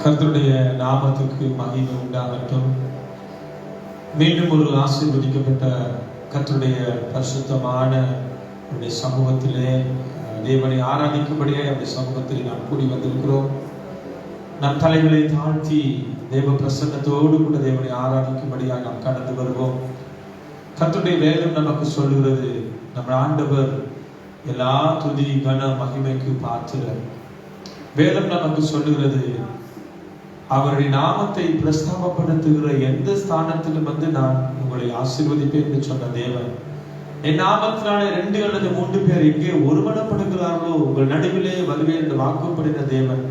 கர்த்தருடைய நாமத்துக்கு மகிமை உண்டாகட்டும். மீண்டும் ஒரு ஆசீர்வதிக்கப்பட்ட கர்த்தருடைய பரிசுத்தமான சமூகத்திலே தேவனை ஆராதிக்கும்படியே அவருடைய சமூகத்தில் நாம் கூடி வந்திருக்கிறோம். நம் தலைகளை தாழ்த்தி தேவ பிரசன்னத்தோடு கூட தேவனை ஆராதிக்கும்படியாக நாம் கடந்து வருவோம். கர்த்தருடைய வேதம் நமக்கு சொல்லுகிறது, நம்ம ஆண்டவர் எல்லா துதி கன மகிமைக்கு பாத்திரர். வேதம் நமக்கு சொல்லுகிறது, அவருடைய நாமத்தை பிரஸ்தாபப்படுத்துகிற எந்த ஸ்தானத்திலும் நான் உங்களை ஆசீர்வதிப்பேன் என்று சொன்ன தேவன், என் நாமத்தினாலே 2 அல்லது 3 பேர் எங்கே ஒருமனப்படுகிறார்களோ உங்கள் நடுவிலே வருவேன் என்று வாக்குப்படின தேவன்.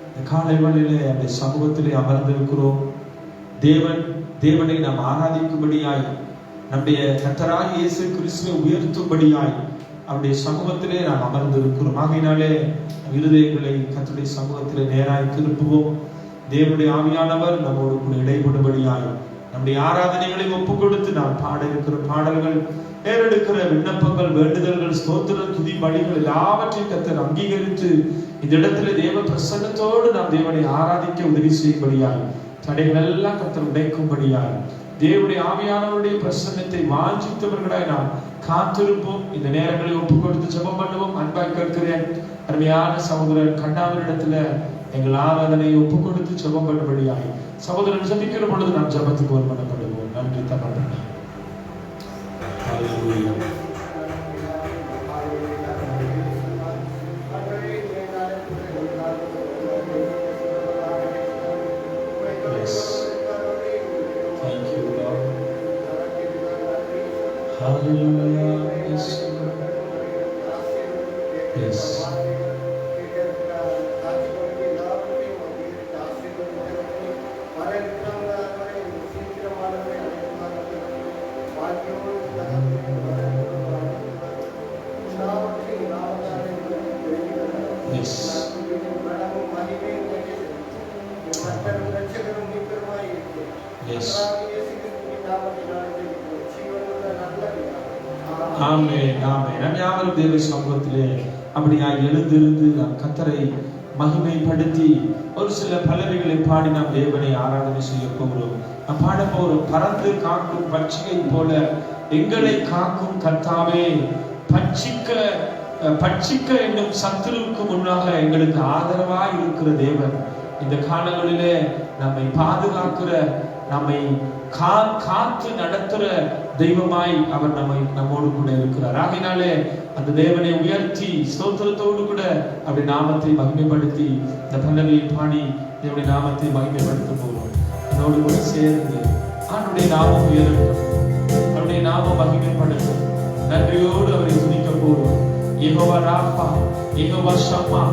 இந்த காலை வேளையிலே அவருடைய சமூகத்திலே அமர்ந்திருக்கிறோம். தேவனை நாம் ஆராதிக்கும்படியாய், நம்முடைய கர்த்தராகிய இயேசு கிறிஸ்துவை உயர்த்தும்படியாய் அவருடைய சமூகத்திலே நாம் அமர்ந்திருக்கிறோம். ஆகையினாலே இருதயங்களை கர்த்தருடைய சமூகத்திலே நேராய் திருப்புவோம். தேவனுடைய ஆவியானவர் நம்மோடு கூட இடைபடும்படியாய் நம்முடைய ஆராதனைகளை ஒப்பு கொடுத்து நாம் பாட இருக்கிற பாடல்கள், ஏறெடுக்கிற விண்ணப்பங்கள், வேண்டுதல்கள், ஸ்தோத்திரம், துதி பலிகள் எல்லாவற்றையும் கர்த்தர் அங்கீகரித்து இந்த இடத்துல தேவ பிரசன்னத்தோடு நாம் தேவனை ஆராதிக்க உதவி செய்யும்படியாய், தடைகள் எல்லாம் கர்த்தர் உடைக்கும்படியாய், தேவனுடைய ஆவியானவருடைய பிரசன்னத்தை வாஞ்சித்தவர்களாய் நாம் காத்திருப்போம். இந்த நேரங்களை ஒப்பு கொடுத்து ஜெபம் பண்ணுவோம். அன்பாய் கேட்கிறேன் அருமையான சகோதரர் கண்ணாவினிடத்துல எங்கள் ஆராதனையை ஒப்பு கொடுத்து ஜெபம் பண்ணும்படியாய் சகோதரன் ஜெபிக்கிற பொழுது நாம் ஜெபத்துக்கு ஒருமனப்படுவோம். நன்றி தகப்பனே. தேவ சமூகத்திலே அப்படியாக எழுந்திருந்து நாம் கர்த்தரை மகிமைப்படுத்தி ஒரு சில பல்லவிகளை பாடி நாம் தேவனை ஆராதனை செய்ய போகிறோம். நாம் பாட போகிறோம், பறந்து காக்கும் பட்சிகை போல எங்களை காக்கும் கர்த்தாவே, பட்சிக்க என்னும் சத்துருவுக்கு முன்னாக எங்களுக்கு ஆதரவாய் இருக்கிற தேவன், இந்த காலங்களிலே நம்மை பாதுகாக்கிற, நம்மை காத்து நடத்துற தெய்வமாய் அவர் நம்மோடு கூட இருக்கிறார். ஆகையினாலே அந்த தேவனை உயர்த்தி ஸ்தோத்திரத்தோடு கூட அப்படி நாமத்தை மகிமைப்படுத்தி இந்த பல்லவியை பாடி தேவனுடைய நாமத்தை மகிமைப்படுத்த போகிறோம். என்னோடு கூட சேர்ந்து அவருடைய நாமம் உயரட்டும், அவருடைய நாமம் மகிமைப்படட்டும். நன்றியோடு அவரை துதிக்க போகிறோம். யெகோவா ராஃபா, யெகோவா ஷம்மா,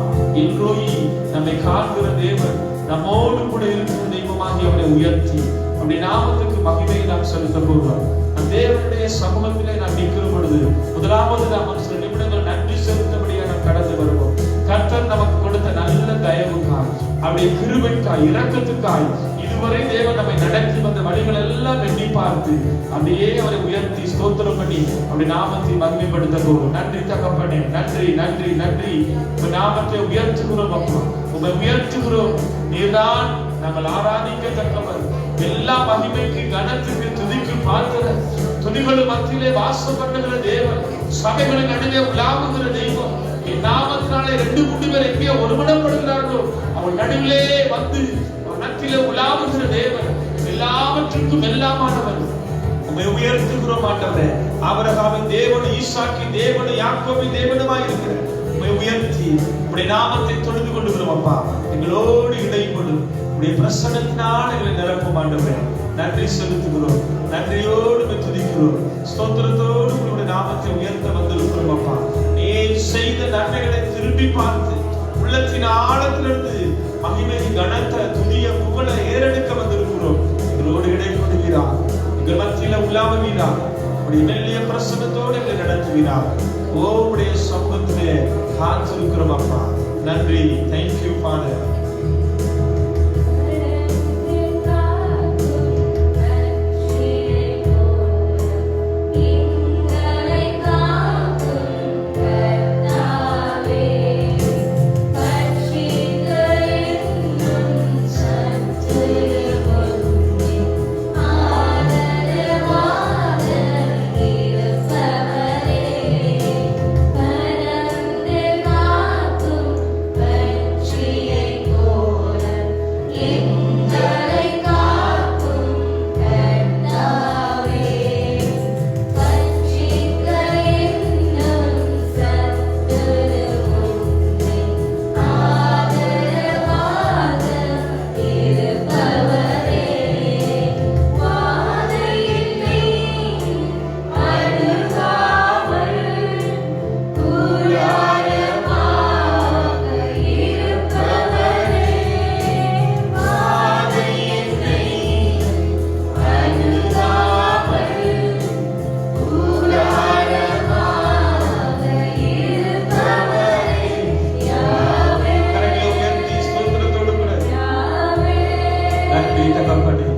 எல்ரோயி, நம்மை காக்கிற தேவன், நம்மோடு கூட இருக்கிற தெய்வமாகி அவரை உயர்த்தி அவருடைய நாமத்துக்கு மகிமையை நாம் செலுத்த போகிறோம். தேவனுடைய சமூகத்திலே நாம் நிற்கிற பொழுது முதலாவது நாம் சில நிமிடங்கள் நன்றி செலுத்தபடியாக நாம் கடந்து வருவோம். கர்த்தர் நமக்கு கொடுத்த நல்ல தயவுக்காய், அவருடைய கிருபைக்காய், இரக்கத்துக்காய், இதுவரை தேவன் நம்மை நடத்தி வந்த வழிகள் எல்லாம் எண்ணி பார்த்து அப்படியே அவரை உயர்த்தி ஸ்தோத்திரம் பண்ணி அவருடைய நாமத்தை மகிமைப்படுத்த போகிறோம். நன்றி தகப்பனே, நன்றி நன்றி நன்றி. உங்க நாமத்தை உயர்த்துகிறோம் அப்பா, உங்களை உயர்த்துகிறோம். நீர்தான் நாங்கள் ஆராதிக்கத்தக்கவர், எல்லா மகிமைக்கு, கனத்துக்கு, துதிக்கு பார்க்கிற, துதிகளும் மத்தியிலே வாசம் பண்ணுகிற தேவன், சபைகளின் நடுவே உலாவுகிற தெய்வம். என் நாமத்தினாலே 2-3 பேர் எங்கே ஒருமனப்படுகிறார்களோ அவன் நடுவிலே வந்து மத்தியிலே உலாவுகிற தேவன், எல்லாவற்றுக்கும் எல்லாமானவர். உம்மை உயர்த்துகிறோம் ஆண்டவரே. ஆபிரகாமின் தேவனும், ஈசாக்கின் தேவனும், யாக்கோபின் தேவனுமாய் இருக்கிற உம்மை உயர்த்தி உம்முடைய நாமத்தை தொழுது கொள்ளுகிறோம் அப்பா. எங்களோடு இடைப்படும் உடைய பிரசன்னத்தினால் எங்களை நிரப்பும் ஆண்டவரே. நன்றி செலுத்துகிறோம், நன்றியோடு துதிக்கிறோம், ஸ்தோத்திரத்தோடு உங்களுடைய நாமத்தை உயர்த்த வந்திருக்கிறோம் அப்பா. நீ செய்த நன்மைகளை திரும்பி பார்த்து உள்ளத்தின் ஆழத்திலிருந்து மகிமை, கனத்த, துதிய, புகழ ஏறெடுக்க வந்திருக்கிறோம். எங்களோடு இடைப்படுகிறார், எங்கள் மத்தியில உலாவுகிறார், உடைய மெல்லிய பிரசன்னத்தோடு எங்களை நடத்துகிறார். உடைய சமூகத்திலே காத்திருக்கிறோம் அப்பா. நன்றி. Thank you father. Sun தகப்பனே.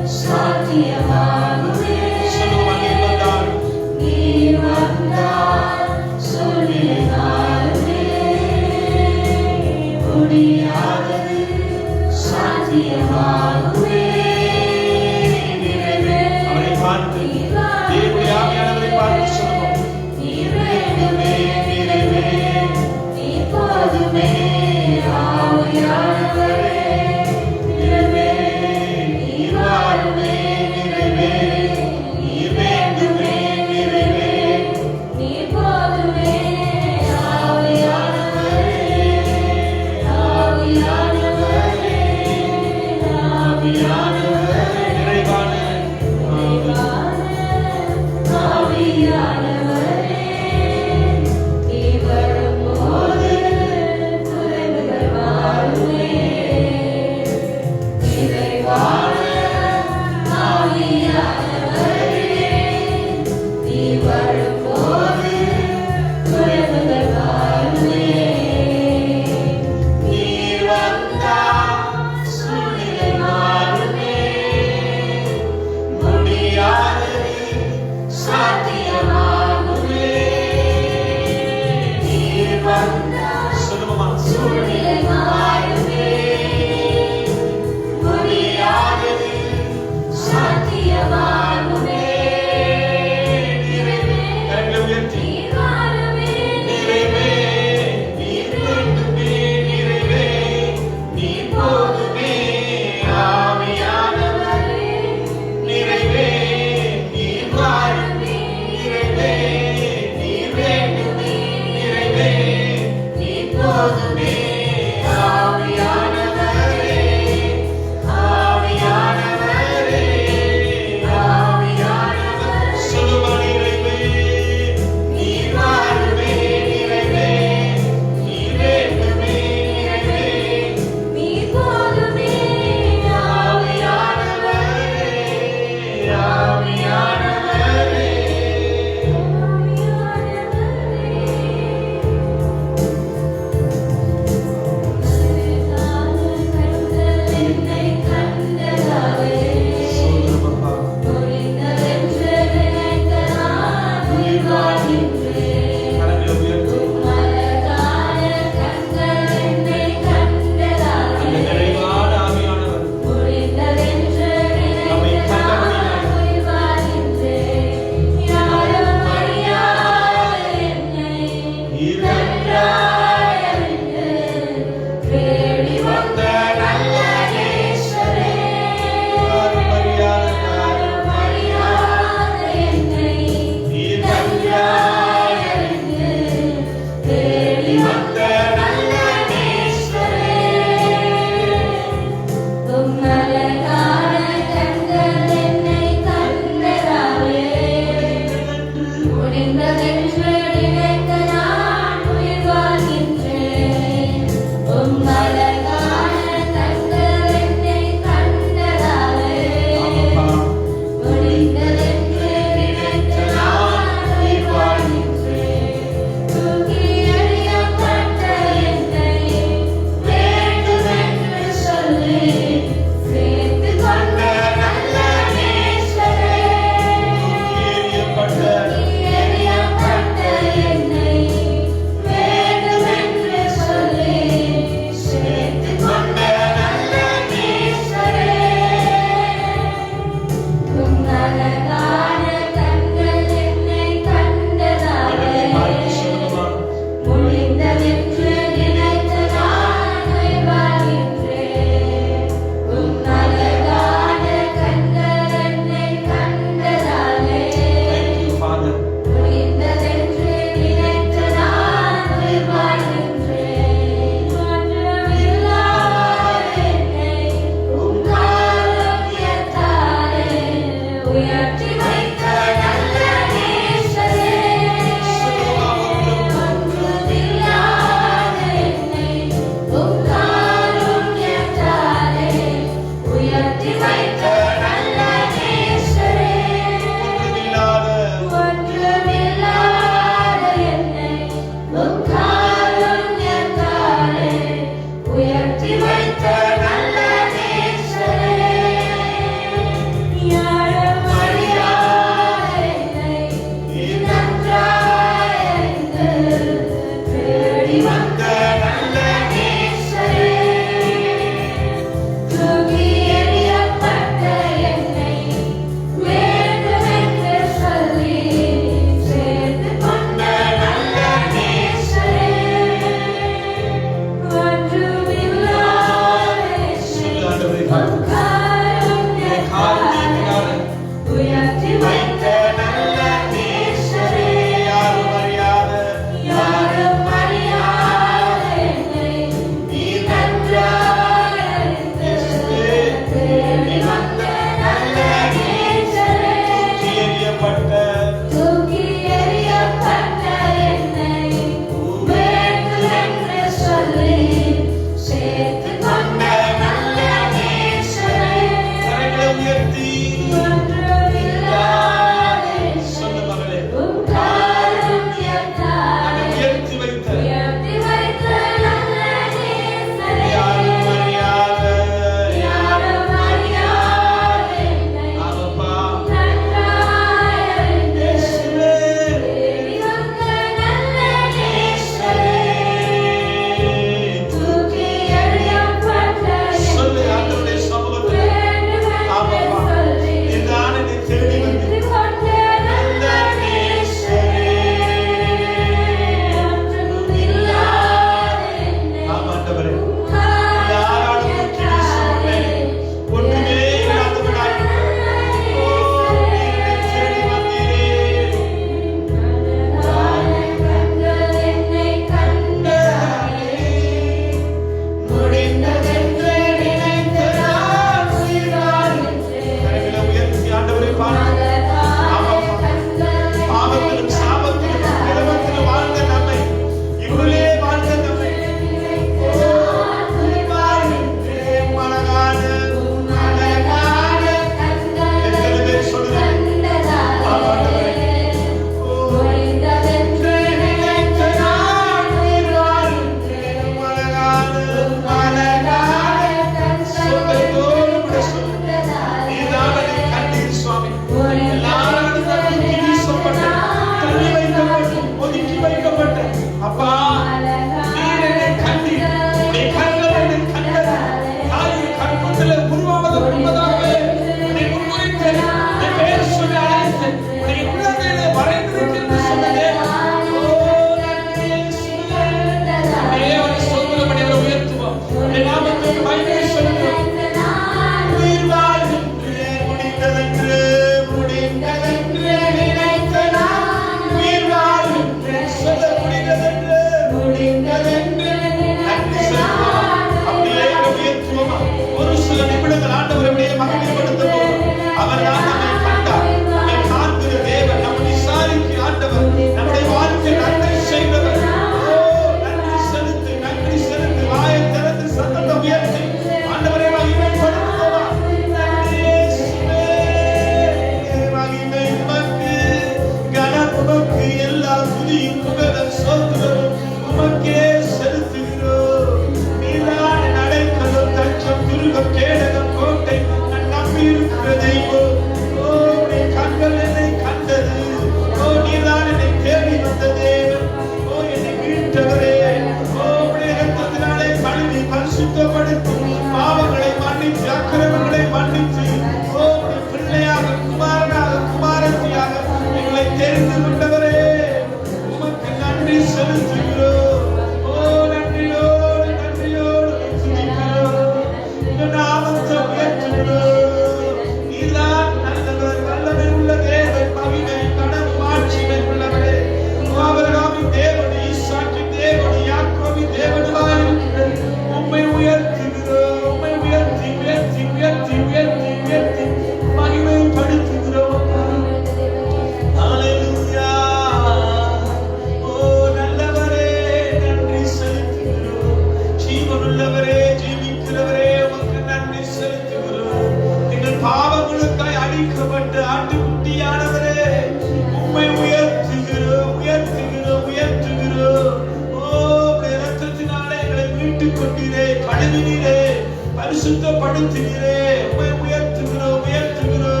பரிசுத்தப்படுத்துகிறே, உம்மை உயர்த்துகிறோம் உயர்த்துகிறோம்.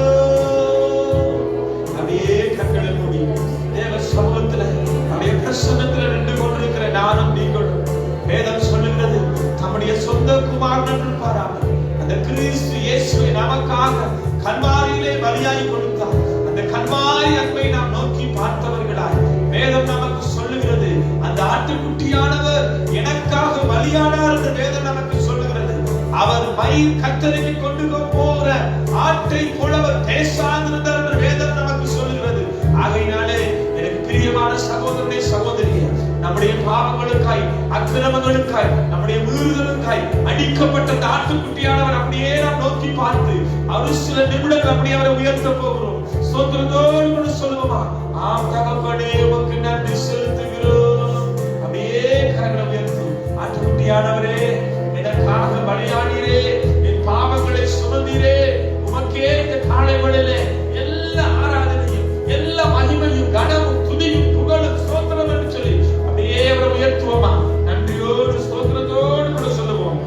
அப்படியே கண்களை மூடி தேவ சமூகத்துல அப்படியே பிரசன்னத்துல நின்று கொண்டிருக்கிற நானும் நீங்களும் கிறிஸ்து இயேசுவை நமக்காக கல்வாரியிலே பலியாய் கொடுத்தார். அந்த கல்வாரி அன்பை நாம் நோக்கி பார்த்தவர்களாய் வேதம் நமக்கு சொல்லுகிறது. அந்த ஆட்டுக்குட்டியானவர் எனக்காக பலியானார் என்று வேதம் நமக்கு சொல்லுகிறது. அவர் மயிர் கத்தரிக்கு கொண்டு போகிற ஆட்டை போல அவர் பேசாதிருந்தார் என்று வேதம் நமக்கு சொல்லுகிறது. ஆகையினாலே எனக்கு பிரியமான சகோதரனே சகோதரியே, நம்முடைய பாவங்களுக்காய் அக்கிரமங்களுக்காய் நம்முடைய மீறுதலுக்காய் அடிக்கப்பட்ட அந்த ஆட்டுக்குட்டியானவர் அப்படியே நாம் நோக்கி பார்த்து ஒரு சில நிமிடங்கள் அப்படியே அவரை உயர்த்த போகிறோம். ஸ்தோத்திரத்தோடு சொல்லுவோமா, ஆம் தகப்பனே உமக்கு நன்றி செலுத்துகிறோம். அப்படியே கரங்களை உயர்த்தி ஆட்டுக்குட்டியானவரே எனக்காக பலியானீரே, என் பாவங்களை சுமந்தீரே, உமக்கே இந்த காலை வேளையிலே எல்லா ஆராதனையும் எல்லா மகிமையும் கனமும் துதியும் புகழும் ஸ்தோத்திரம் என்று சொல்லி அப்படியே அவரை உயர்த்துவோமா. நன்றியோடு ஸ்தோத்திரத்தோடு கூட சொல்லுவோம்.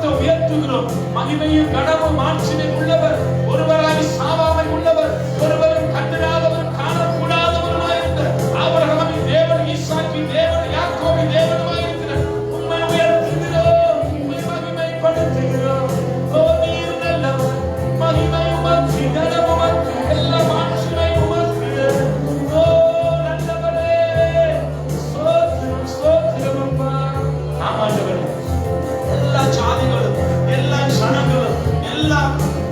நாமத்தை உயர்த்துகிறோம். மகிமையும் கனமும் மாட்சியும் உள்ளவர், ஒருவராய் சாவாமை உள்ளவர், ஒருவரும் கண்டிராதவர் காணக்கூடாதவராய் இருந்த ஆபிரகாமின் தேவன், ஈசாக்கின் தேவன், யாக்கோபின் தேவனுமாய் இருக்கிற உம்மை உயர்த்துகிறோம், உம்மை மகிமைப்படுத்துகிறோம். ஓ நீர் நல்லவர், மகிமை உமக்கு, கனம் உமக்கு, எல்லா மாட்சிமை உமக்கு. ஓ நல்லவரே, ஸ்தோத்திரம் ஸ்தோத்திரம் அப்பா. ஆமாண்டவரே, எல்லா ஜாதிகளும், எல்லா ஜனங்களும், எல்லா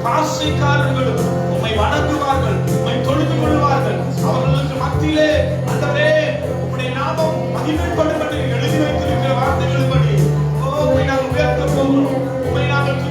காசைக்காரர்களும் உம்மை வணங்குவார்கள், உம்மை தொழுது கொள்வார்கள். அவர்களுக்கு மத்தியிலே ஆண்டவரே உம்முடைய நாமம் மகிமைப்படும் என்று எழுதி வைத்திருக்கிற வார்த்தைகளின்படி உம்மை நாங்கள் உயர்த்த போகிறோம், உம்மை நாங்கள்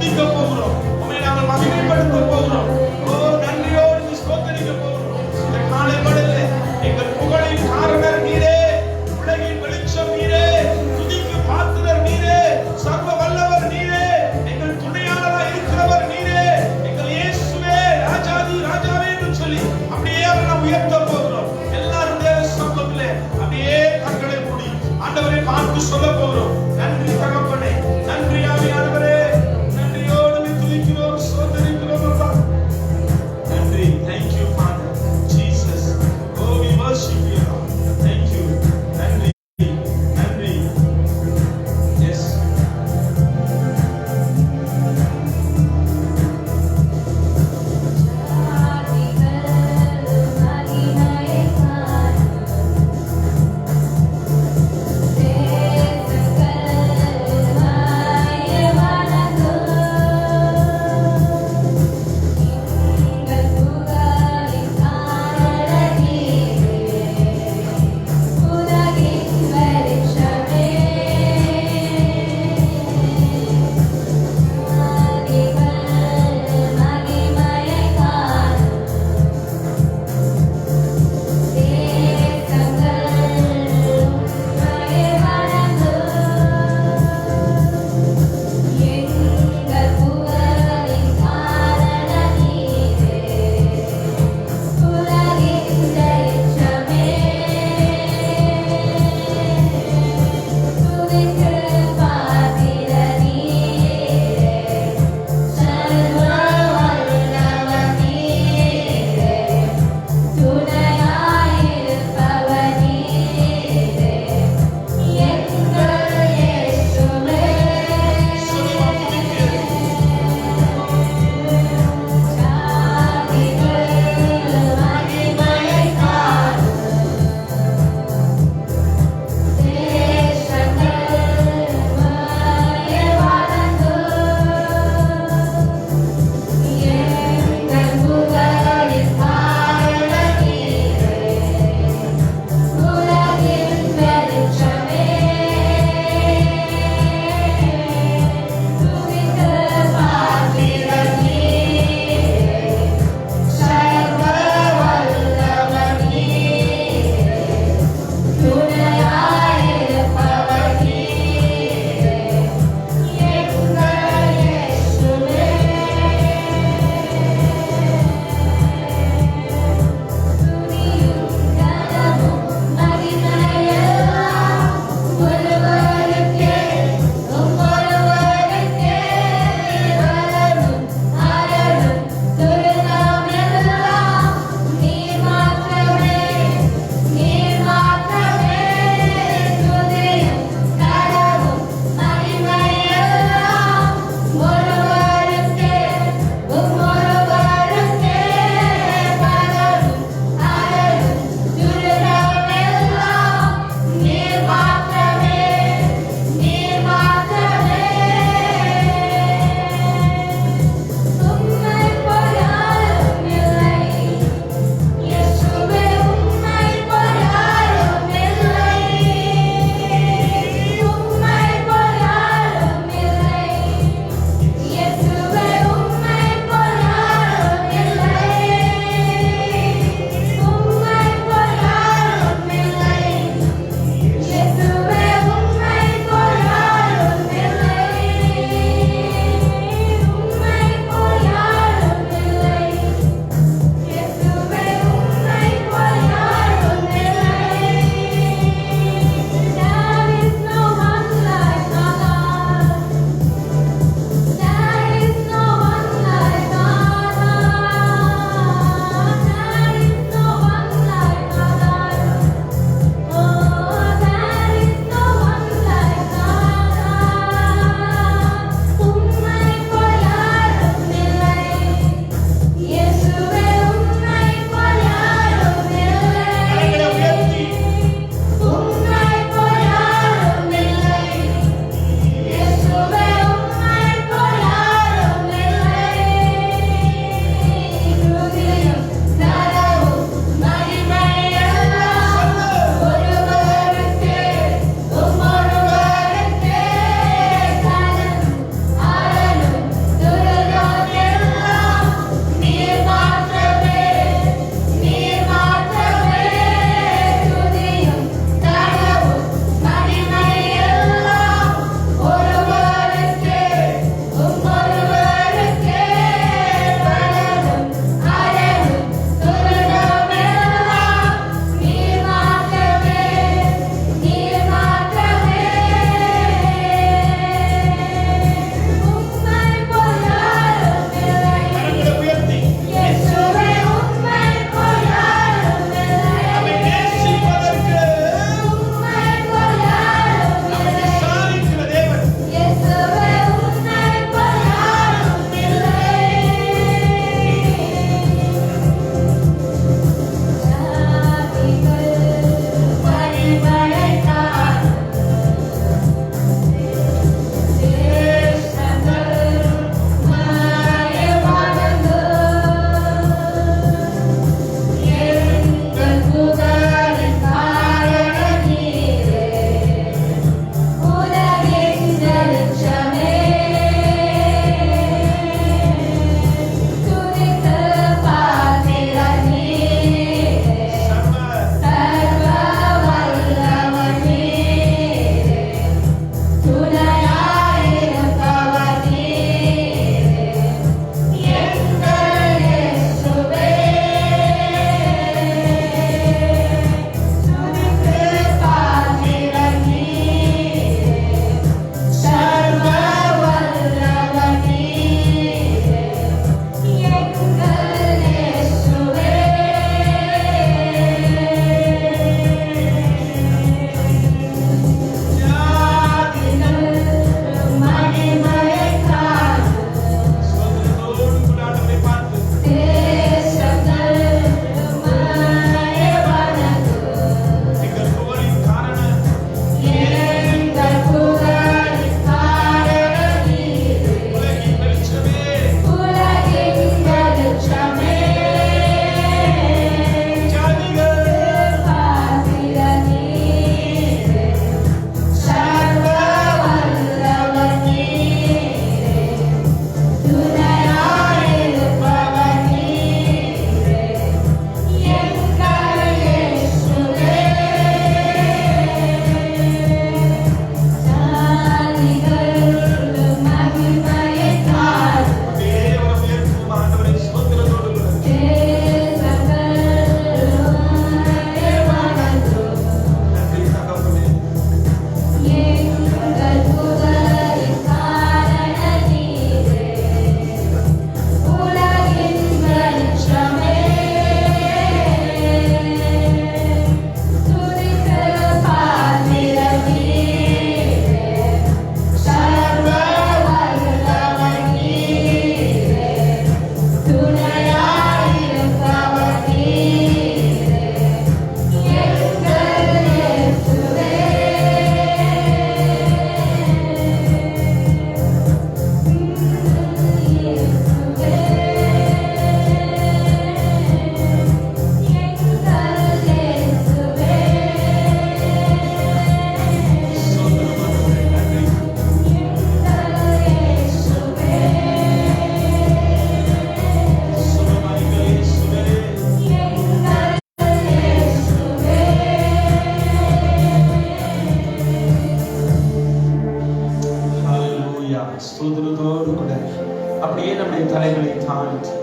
அப்படியே நம்முடைய தலைகளை தாழ்த்தி,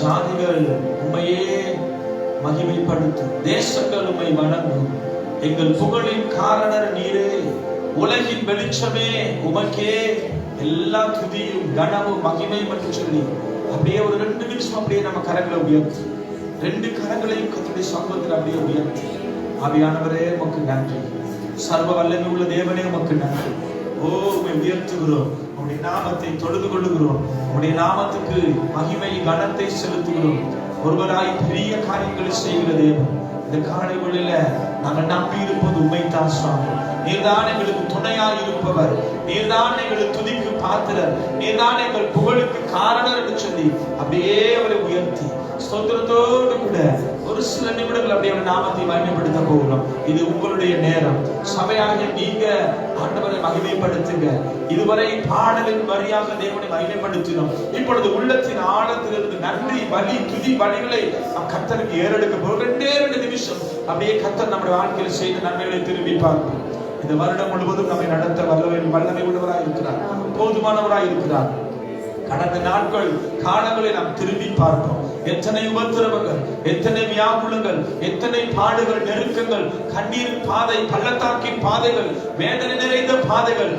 ஜாதிகள் உம்மையே மகிமைப்படுத்தும், தேசங்கள் உம்மை வணங்கும், எங்கள் புகழின் காரணர் நீரே, உலகின் வெளிச்சமே உமக்கே எல்லா துதியும் கனமும் மகிமை என்று சொல்லி அப்படியே ஒரு 2 நிமிஷம் அப்படியே நம்ம கரங்களை உயர்த்தி, 2 கரங்களையும் கர்த்தருடைய சமூகத்தில் அப்படியே உயர்த்தி, ஆவியானவரே உமக்கு நன்றி, சர்வ வல்லமை உள்ள தேவனே உமக்கு நன்றி. உம்மை உயர்த்துகிறோம், உம்முடைய நாமத்தை தொழுது கொள்ளுகிறோம், உம்முடைய நாமத்துக்கு மகிமை கனத்தை செலுத்துகிறோம். ஒருவராய் பெரிய காரியங்களை செய்கிற தேவன், இந்த காலை வேளையில நாங்கள் நம்பி இருப்பது உம்மைத்தான் சுவாமி. நீர்தான் எங்களுக்கு துணையாய் இருப்பவர், நீர்தான் எங்களுக்கு துதிக்கு பாத்திரர், நீர்தான் எங்கள் புகழுக்கு காரணர் என்று சொல்லி அப்படியே அவரை உயர்த்தி ஸ்தோத்திரத்தோடு கூட ஒரு சில நிமிடங்கள் அப்படியே நாமத்தை மகிமைப்படுத்த போகிறோம். இது உங்களுடைய நேரம். சபையாக நீங்க ஆண்டவரை மகிமைப்படுத்துங்க. இதுவரை பாடலின் வரியாக தேவனை மகிமைப்படுத்தினோம். இப்பொழுது உள்ளத்தின் ஆழத்திலிருந்து நன்றி பலி துதி பலிகளை நம் கர்த்தருக்கு ஏறெடுக்க போகிறோம். 2 நிமிஷம் அப்படியே கர்த்தர் நம்முடைய வாழ்க்கையில் செய்த நன்மைகளை திரும்பி பார்ப்போம். இந்த வருடம் முழுவதும் நம்மை நடத்த வல்லமை உள்ளவராய் இருக்கிறார், போதுமானவராய் இருக்கிறார். கடந்த நாட்கள் காலங்களை நாம் திரும்பி பார்ப்போம். எத்தனை உபத்திரவங்கள், எத்தனை வியாகுலங்கள், எத்தனை பாடுகள், நெருக்கங்கள், கண்ணீர் பாதை, பள்ளத்தாக்கின் பாதைகள், வேதனை நிறைந்த பாதைகள்.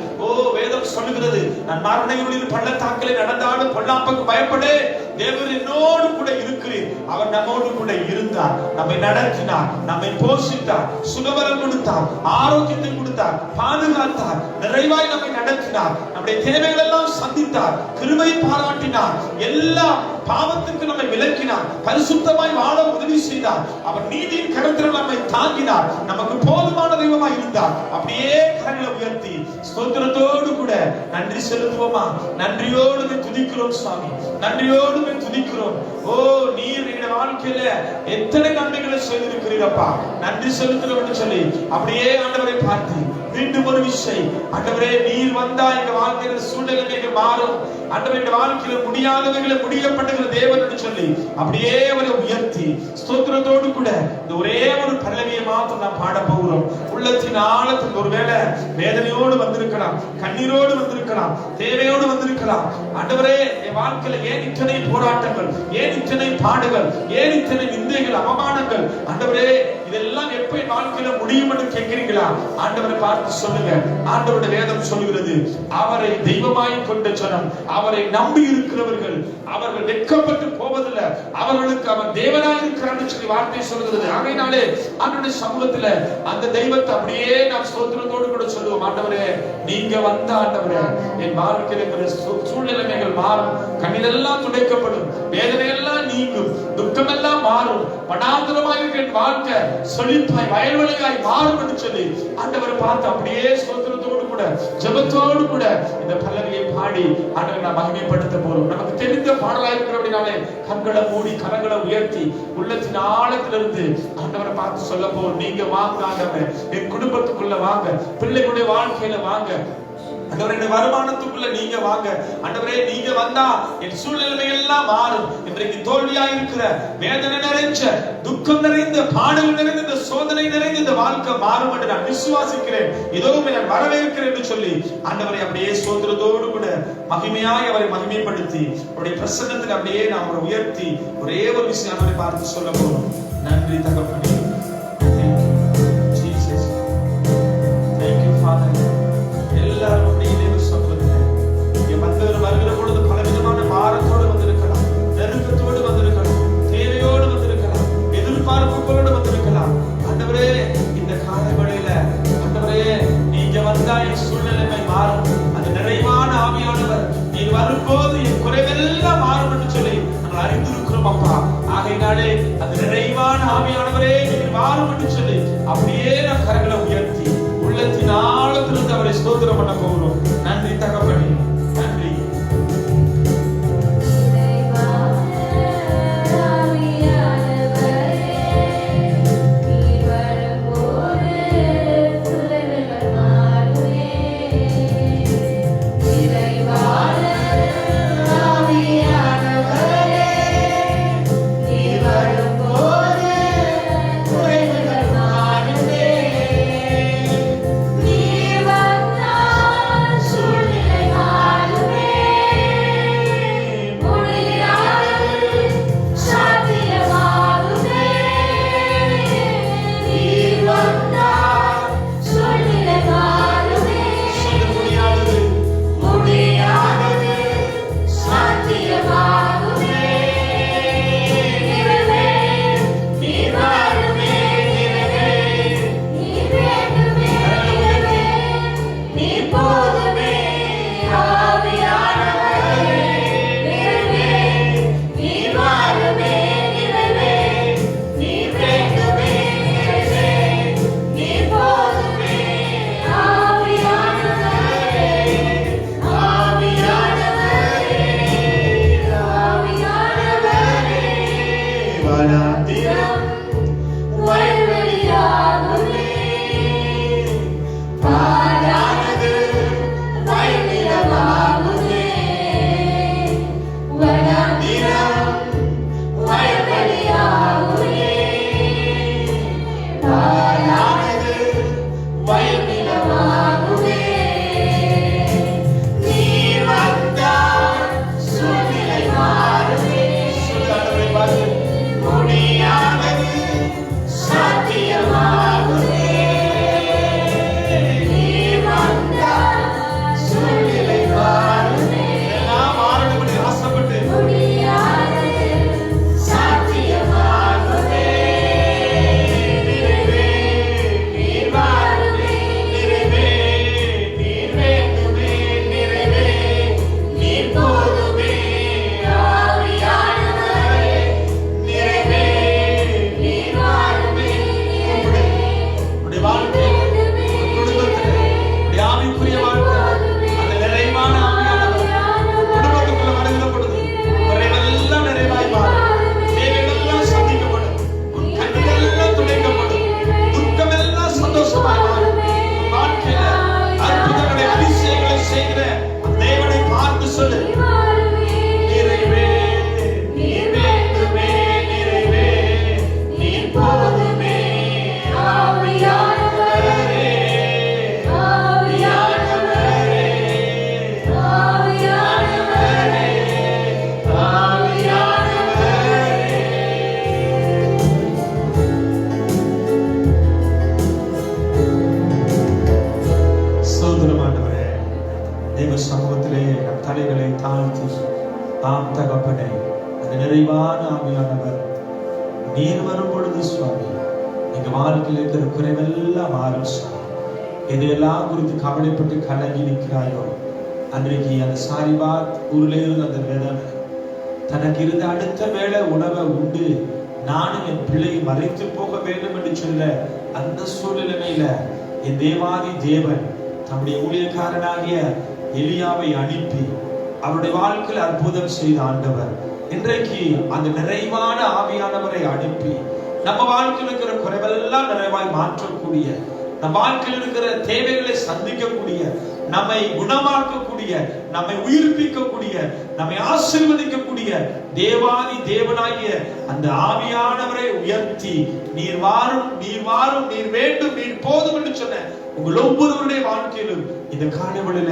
வேதம் சொல்லுகிறது, நான் மரணங்களில் பள்ளத்தாக்கிலே நடந்தாலும் பொல்லாப்புக்கு பயப்படே, தேவன் என்னோடு கூட இருக்கிறேன். அவர் நம்மோடு கூட இருந்தார், நம்மை நடத்தினார், நம்மை போஷித்தார், சுகபலம் கொடுத்தார், ஆரோக்கியத்தை கொடுத்தார், பாதுகாத்தார், நிறைவாய் நம்மை நடத்தினார், நம்முடைய தேவைகள் எல்லாம் சந்தித்தார், கிருபை பாராட்டினார், எல்லா பாவத்துக்கு நம்மை விலக்கினார், பரிசுத்தமாய் வாழ உதவி செய்தார். அவர் நீதியின் கரத்தில் நம்மை தாங்கினார், நமக்கு போதுமான தெய்வமாய் இருந்தார். அப்படியே கரங்களை உயர்த்தி ஸ்தோத்திரத்தோடு கூட நன்றி செலுத்துவோமா? நன்றியோடு துதிக்கிறோம் சுவாமி, நன்றியோடு துதிக்கிறோம். நீர் எங்க வாழ்க்கையில எத்தனை நன்மைகளை செய்திருக்கிறீரப்பா, நன்றி செலுத்துறோம் சொல்லி அப்படியே ஆண்டவரை பார்த்து மீண்டும் ஒரு விஷயம், ஆண்டவரே நீர் வந்தா எங்க வாழ்க்கையில சூழ்நிலைகள் மாறும், ஆண்டவரே எங்க வாழ்க்கையில முடியாதவைகளை முடியப்படுகிற தேவன் என்று சொல்லி அப்படியே அவரை உயர்த்தி ஸ்தோத்திரத்தோடு கூட இந்த ஒரே ஒரு பல்லவியை மாத்திரம் நாம் பாட போகிறோம். உள்ளத்தின் ஆழத்தில் ஒருவேளை வேதனையோடு வந்திருக்கலாம், கண்ணீரோடு வந்திருக்கலாம், தேவையோடு வந்திருக்கலாம். ஆண்டவரே என் வாழ்க்கையில ஏன் இத்தனை போராட்டங்கள், ஏன் இத்தனை பாடுகள், ஏன் இத்தனை நிந்தைகள், அவமானங்கள், ஆண்டவரே இதெல்லாம் எப்ப என் வாழ்க்கையில முடியும் என்று கேட்கிறீங்களா? ஆண்டவரை பார்த்து சொல்லுங்க. ஆண்டவருடைய வேதம் சொல்லுகிறது, அவரை தெய்வமாய் கொண்ட ஜனம், அவரை நம்பி இருக்கிறவர்கள் அவர்கள் வெட்கப்பட்டு போவதில்லை, அவர்களுக்கு அவர் தேவனாய் இருக்கிறார் சொல்லி வார்த்தை சொல்லுகிறது. ஆகையினாலே ஆண்டவருடைய சமூகத்துல அந்த தெய்வத்தை அப்படியே நாம் ஸ்தோத்திரத்தோடு கூட சொல்லுவோம். ஆண்டவரே நீங்க வந்த ஆண்டவரே என் வாழ்க்கையில் இருக்கிற சூழ்நிலைகள் மாறும், கண்ணீரெல்லாம் துடைக்கப்படும், வேதனை எல்லாம் நீங்கும், துக்கம் எல்லாம் மாறும், பணாந்தரமாய் இருக்கிற வாழ்க்கை செழிப்பாய் வயல்வெளியாய் மாறும் என்று சொல்லி ஆண்டவரை பார்த்து அப்படியே ஸ்தோத்திரத்தோடு கூட ஜெபத்தோடு கூட இந்த பல்லவியை பாடி ஆண்டவரை நாம் மகிமைப்படுத்த போறோம். நமக்கு தெரிந்த பாடலாக இருக்கிறபடினாலே கண்களை மூடி கரங்களை உயர்த்தி உள்ளத்தின் ஆழத்திலிருந்து ஆண்டவரை பார்த்து சொல்ல போறோம். நீங்க வாங்க ஆண்டவரே, என் குடும்பத்துக்குள்ள வாங்க, பிள்ளைகளுடைய வாழ்க்கையில வாங்க, ஆண்டவரே வருமானத்துக்குள்ள நீங்க வாங்க, ஆண்டவரே நீங்க வந்தா என் சூழ்நிலை எல்லாம் மாறும். இன்றைக்கு தோல்வியா இருக்கிற, வேதனை நிறைஞ்ச, துக்கம் நிறைந்த, பாடல் நிறைந்த, இந்த சோதனை நிறைந்த இந்த வாழ்க்கை மாறும் என்று நான் விசுவாசிக்கிறேன். இதோ நான் வரவேற்கிறேன் என்று சொல்லி ஆண்டவரை அப்படியே சோதரத்தோடு கூட மகிமையாய் அவரை மகிமைப்படுத்தி அவருடைய பிரசன்னத்தில் அப்படியே நாம் அவரை உயர்த்தி ஒரே ஒரு விஷயம் அவரை பார்த்து சொல்ல போறோம். நன்றி தகப்பனே, எல்லாரும் வருகிற பொழுது பலவிதமான பாரத்தோடு வந்திருக்கலாம், நெருக்கத்தோடு வந்திருக்கலாம், தேவையோடு வந்திருக்கலாம், எதிர்பார்ப்புகளோடு வந்திருக்கலாம். ஆண்டவரே இந்த காலை வேளையில ஆண்டவரே நீங்க வந்தா என் சூழ்நிலைமை மாறும், அந்த நிறைவான ஆவியானவர் நீர் வரும்போது என் குறைவெல்லாம் மாறும் என்று சொல்லி நாங்கள் அறிந்திருக்கிறோம் அப்பா. ஆகையினாலே அந்த நிறைவான ஆவியானவரே நீர் மாறும் என்று சொல்லி அப்படியே நம் கரங்களை உயர்த்தி உள்ளத்தின் ஆழத்திலிருந்து அவரை ஸ்தோத்திரம் பண்ண போகிறோம். நன்றி தகப்பனே, நன்றி. நீ வரும்போது குறைவுகள் ஆம் தகப்பனே, அந்த நிறைவான ஆவியானவர் நீர் வரும் பொழுது சுவாமி எங்க வாழ்க்கையில் இருக்கிற குறைவெல்லாம் மாறும் சுவாமி. எதையெல்லாம் குறித்து கவலைப்பட்டு கலங்கி நிற்கிறாயோ, அன்றைக்கு அந்த சாரிபாத் ஊரில் இருந்த அந்த வேதனை தனக்கு இருந்த அடுத்த வேளை உணவை உண்டு நானும் என் பிள்ளையை மறைத்து போக வேண்டும் என்று சொல்ல அந்த சூழ்நிலையில என் தேவாதி தேவன் தம்முடைய ஊழியக்காரனாகிய எலியாவை அனுப்பி அவருடைய வாழ்க்கையில் அற்புதம் செய்த ஆண்டவர் இன்றைக்கு அந்த நிறைவான ஆவியானவரை அனுப்பி நம்ம வாழ்க்கையில் இருக்கிற குறைவெல்லாம் நிறைவாய் மாற்றக்கூடிய, நம் வாழ்க்கையில் இருக்கிற தேவைகளை சந்திக்கக்கூடிய, நம்மை குணமாக்கக்கூடிய, நம்மை உயிர்ப்பிக்கக்கூடிய, நம்மை ஆசீர்வதிக்கக்கூடிய தேவாதி தேவனாகிய அந்த ஆவியானவரை உயர்த்தி நீர் வாரும், நீர் வாரும், நீர் வேண்டும், நீர் போதும் என்று சொன்ன உங்கள் ஒவ்வொருவருடைய வாழ்க்கையிலும் இந்த காலவெளியில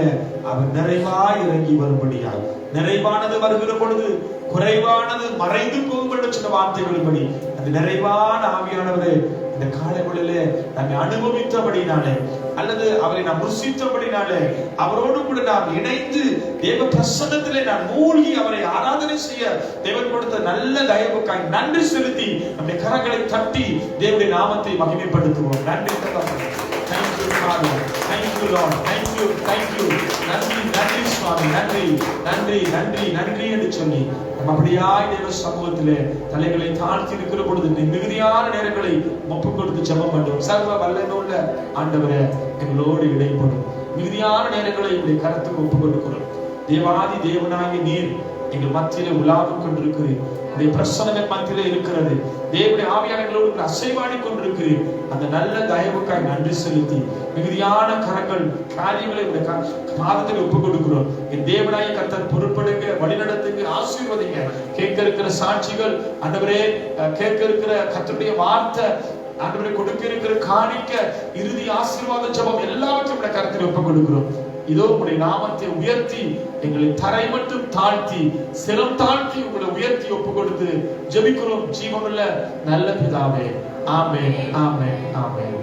அவர் நிறைவாய் இறங்கி வரும்படியாய், நிறைவானது வருகிற பொழுது குறைவானது மறைந்து போகும் என்று சொன்ன வார்த்தைகளின்படி அந்த நிறைவான ஆவியானவரை இந்த காலவெளியில நம்மை அனுபவித்தபடினாலே அல்லது அவரை நாம் ருசித்தபடினாலே அவரோடு கூட நாம் இணைந்து தேவ பிரசன்னத்திலே நான் மூழ்கி அவரை ஆராதனை செய்ய தேவன் கொடுத்த நல்ல தயவுக்காய் நன்றி செலுத்தி நம்முடைய கரங்களை தட்டி தேவனுடைய நாமத்தை மகிமைப்படுத்துவோம். நன்றி தகப்பனே. Thank you Father. Thank you Lord. Thank you. Thank you. நன்றி நன்றி சுவாமி. நன்றி நன்றி நன்றி நன்றி என்று சொல்லி நம்ம அப்படியாய் தேவ சமூகத்திலே தலைகளை தாழ்த்தி இருக்கிற பொழுது மிகுதியான நேரங்களை ஒப்புக் கொடுத்து ஜெபம் பண்ணுவோம். சர்வ வல்லமையுள்ள ஆண்டவரே, எங்களோடு இடைப்படும் மிகுதியான நேரங்களை உடைய கரத்துக்கு ஒப்புக் கொடுக்கிறோம். தேவாதி தேவனாகிய நீர் எங்கள் மத்தியிலே உலாவிக் கொண்டிருக்கிறீர். உடைய பிரசன்னம் மத்தியிலே இருக்கிறது. தேவனுடைய ஆவியானவர்களோடு அசைவாடி கொண்டிருக்கிறீர். அந்த நல்ல தயவுக்காய் நன்றி செலுத்தி மிகுதியான கரங்கள் காரியங்களை பாதத்தில் ஒப்புக் கொடுக்கிறோம். என் தேவனாய கர்த்தர் பொறுப்படுங்க, வழிநடத்துங்க, ஆசீர்வதிங்க. கேட்க இருக்கிற சாட்சிகள் ஆண்டவரே, கேட்க இருக்கிற கர்த்தருடைய வார்த்தை ஆண்டவரே, கொடுக்க இருக்கிற காணிக்க, இறுதி ஆசீர்வாத ஜெபம் எல்லாவற்றையும் கர்த்தரை ஒப்புக் கொடுக்கிறோம். இதோ உங்களுடைய நாமத்தை உயர்த்தி எங்களை தரை மட்டும் தாழ்த்தி சிரம் தாழ்த்தி உங்களை உயர்த்தி ஒப்பு கொடுத்து ஜெபிக்கிறோம் ஜீவனுள்ள நல்ல பிதாவே. ஆமென், ஆமென், ஆமென்.